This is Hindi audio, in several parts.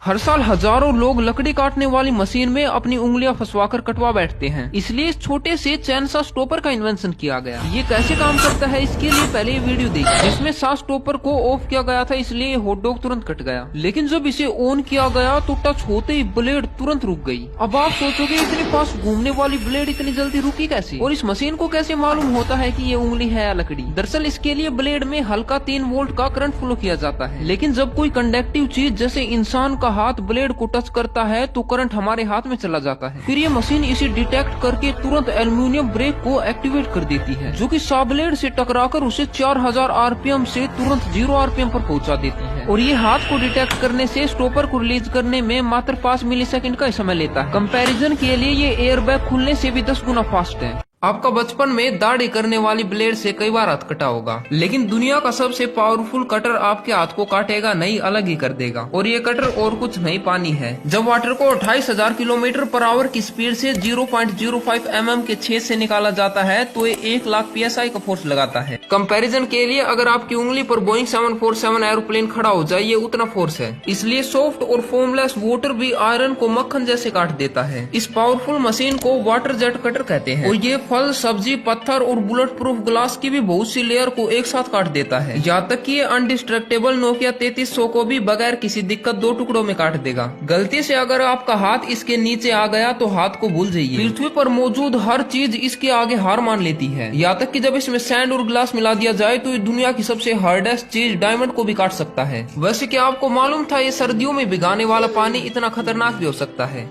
हर साल हजारों लोग लकड़ी काटने वाली मशीन में अपनी उंगलियां फंसवाकर कटवा बैठते हैं। इसलिए इस छोटे से चैन सा स्टॉपर का इन्वेंशन किया गया। ये कैसे काम करता है इसके लिए पहले ये वीडियो देखिए, जिसमें सास स्टॉपर को ऑफ किया गया था, इसलिए ये हॉट डॉग तुरंत कट गया। लेकिन जब इसे ऑन किया गया तो टच होते ही ब्लेड तुरंत रुक गई। अब आप सोचोगे इतनी फास्ट घूमने वाली ब्लेड इतनी जल्दी रुकी कैसे, और इस मशीन को कैसे मालूम होता है कि ये उंगली है या लकड़ी। दरअसल इसके लिए ब्लेड में हल्का 3 वोल्ट का करंट फ्लो किया जाता है। लेकिन जब कोई कंडक्टिव चीज जैसे इंसान का हाथ ब्लेड को टच करता है तो करंट हमारे हाथ में चला जाता है। फिर ये मशीन इसे डिटेक्ट करके तुरंत एल्यूमिनियम ब्रेक को एक्टिवेट कर देती है, जो कि सा ब्लेड से टकराकर उसे 4000 आरपीएम से तुरंत 0 आरपीएम पर पहुंचा देती है। और ये हाथ को डिटेक्ट करने से स्टॉपर को रिलीज करने में मात्र 5 मिलीसेकंड का समय लेता है। कंपैरिजन के लिए ये एयरबैग खुलने से भी 10 गुना फास्ट है। आपका बचपन में दाढ़ी करने वाली ब्लेड से कई बार हाथ कटा होगा, लेकिन दुनिया का सबसे पावरफुल कटर आपके हाथ को काटेगा नहीं, अलग ही कर देगा। और ये कटर और कुछ नहीं, पानी है। जब वाटर को 28,000 किलोमीटर पर आवर की स्पीड से 0.05 mm के छेद से निकाला जाता है तो ये 1 लाख PSI का फोर्स लगाता है। कंपैरिजन के लिए अगर आपकी उंगली पर बोइंग 747 एरोप्लेन खड़ा हो जाए, ये उतना फोर्स है। इसलिए सॉफ्ट और फोमलेस वाटर भी आयरन को मक्खन जैसे काट देता है। इस पावरफुल मशीन को वाटर जेट कटर कहते हैं। और ये फल, सब्जी, पत्थर और बुलेट प्रूफ ग्लास की भी बहुत सी लेयर को एक साथ काट देता है। यहाँ तक कि ये अनडिस्ट्रक्टेबल नोकिया 3300 को भी बगैर किसी दिक्कत 2 टुकड़ों में काट देगा। गलती से अगर आपका हाथ इसके नीचे आ गया तो हाथ को भूल जाइए। पृथ्वी पर मौजूद हर चीज इसके आगे हार मान लेती है। यहाँ तक कि जब इसमें सैंड और ग्लास मिला दिया जाए तो ये दुनिया की सबसे हार्डेस्ट चीज डायमंड को भी काट सकता है। वैसे क्या आपको मालूम था ये सर्दियों में भिगाने वाला पानी इतना खतरनाक भी हो सकता है?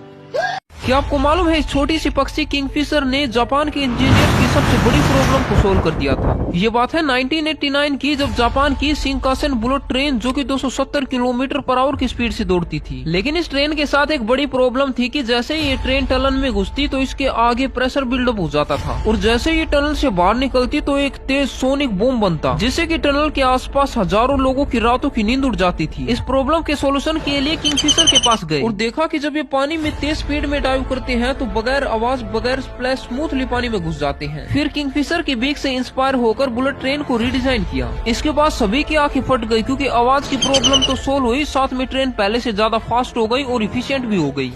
क्या आपको मालूम है इस छोटी सी पक्षी किंगफिशर ने जापान के इंजीनियर की सबसे बड़ी प्रॉब्लम को सोल्व कर दिया था। ये बात है 1989 की, जब जापान की शिंकानसेन बुलेट ट्रेन जो कि 270 किलोमीटर पर आवर की स्पीड से दौड़ती थी। लेकिन इस ट्रेन के साथ एक बड़ी प्रॉब्लम थी कि जैसे ये ट्रेन टनल में घुसती तो इसके आगे प्रेशर बिल्डअप हो जाता था, और जैसे ये टनल से बाहर निकलती तो एक तेज सोनिक बूम बनता, जिससे कि टनल के आसपास हजारों लोगों की रातों की नींद उड़ जाती थी। इस प्रॉब्लम के सोल्यूशन के लिए किंगफिशर के पास गए और देखा कि जब ये पानी में तेज स्पीड में डाइव करते हैं तो बगैर आवाज, बगैर स्प्लैश स्मूथली पानी में घुस जाते हैं। फिर किंगफिशर की बीक से इंस्पायर होकर बुलेट ट्रेन को रीडिजाइन किया। इसके बाद सभी की आंखें फट गई, क्योंकि आवाज की प्रॉब्लम तो सोल्व हुई, साथ में ट्रेन पहले से ज्यादा फास्ट हो गई और इफिशिएंट भी हो गई।